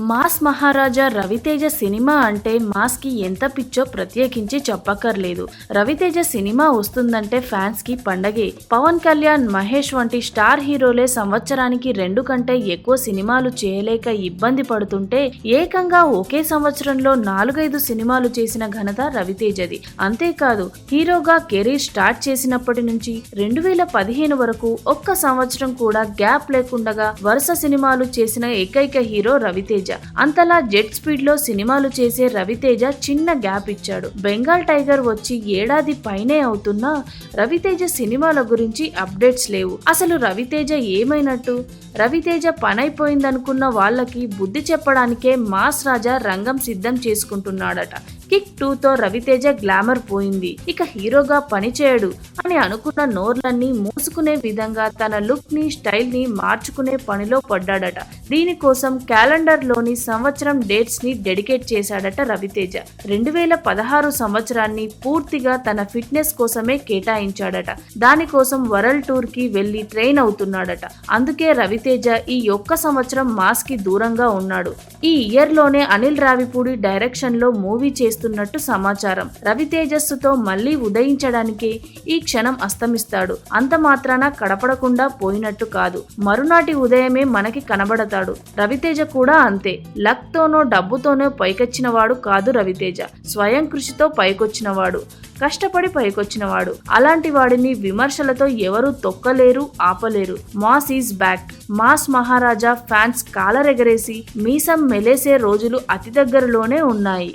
Mass మహారాజా Raviteja cinema అంటే mass కి ఎంత పిచ్చో ప్రత్యేకించి చెప్పక్కర్లేదు. రవితేజ సినిమా వస్తుందంటే ఫ్యాన్స్ కి పండగే. పవన్ కళ్యాణ్, మహేష్ వంటి స్టార్ హీరోలే సంవత్సరానికి 2 కంటే ఎక్కువ సినిమాలు చేయలేక ఇబ్బంది పడుతుంటే ఏకంగా ఒకే సంవత్సరంలో 4-5 సినిమాలు చేసిన ఘనత రవితేజది. అంతేకాదు హీరోగా కెరీర్ స్టార్ట్ చేసినప్పటి నుంచి 2015 వరకు ఒక్క సంవత్సరం కూడా గ్యాప్ లేకుండా వరుస సినిమాలు చేసిన ఏకైక హీరో రవితేజ. అంతలా జెట్ స్పీడ్ లో సినిమాలు చేసే రవితేజ చిన్న గ్యాప్ ఇచ్చాడు. బెంగాల్ టైగర్ వచ్చి ఏడాది పైనే అవుతున్నా రవితేజ సినిమాల గురించి అప్డేట్స్ లేవు. అసలు రవితేజ ఏమైనట్టు? రవితేజ పనైపోయిందనుకున్న వాళ్ళకి బుద్ధి చెప్పడానికే మాస్ రాజా రంగం సిద్ధం చేసుకుంటున్నాడట. కిక్ 2తో రవితేజ గ్లామర్ పోయింది, ఇక హీరోగా పనిచేయడు అని అనుకున్న నోర్లన్నీ మూసుకునే విధంగా తన లుక్ ని, స్టైల్ ని మార్చుకునే పనిలో పడ్డాడట. దీనికోసం క్యాలెండర్ లోని సంవత్సరం డేట్స్ ని డెడికేట్ చేశాడట రవితేజ. 2016 సంవత్సరాన్ని పూర్తిగా తన ఫిట్నెస్ కోసమే కేటాయించాడట. దానికోసం వరల్డ్ టూర్ కి వెళ్లి ట్రైన్ అవుతున్నాడట. అందుకే రవితేజ ఈ ఒక్క సంవత్సరం మాస్ కి దూరంగా ఉన్నాడు. ఈ ఇయర్ లోనే అనిల్ రావిపూడి డైరెక్షన్ లో మూవీ చేస్తున్నట్టు సమాచారం. రవితేజస్సుతో మళ్లీ ఉదయించడానికే ఈ క్షణం అస్తమిస్తాడు. అంత మాత్రాన కడపడకుండా పోయినట్టు కాదు, మరునాటి ఉదయమే మనకి కనబడతాడు. రవితేజ కూడా అంతే. లక్ తోనో డబ్బుతోనో పైకొచ్చినవాడు కాదు రవితేజ. స్వయం కృషితో పైకొచ్చినవాడు, కష్టపడి పైకొచ్చినవాడు. అలాంటి వాడిని విమర్శలతో ఎవరూ తొక్కలేరు, ఆపలేరు. Mass is back. Mass Maharaja fans కాలరెగరేసి మీసం మెలేసే రోజులు అతి దగ్గరలోనే ఉన్నాయి.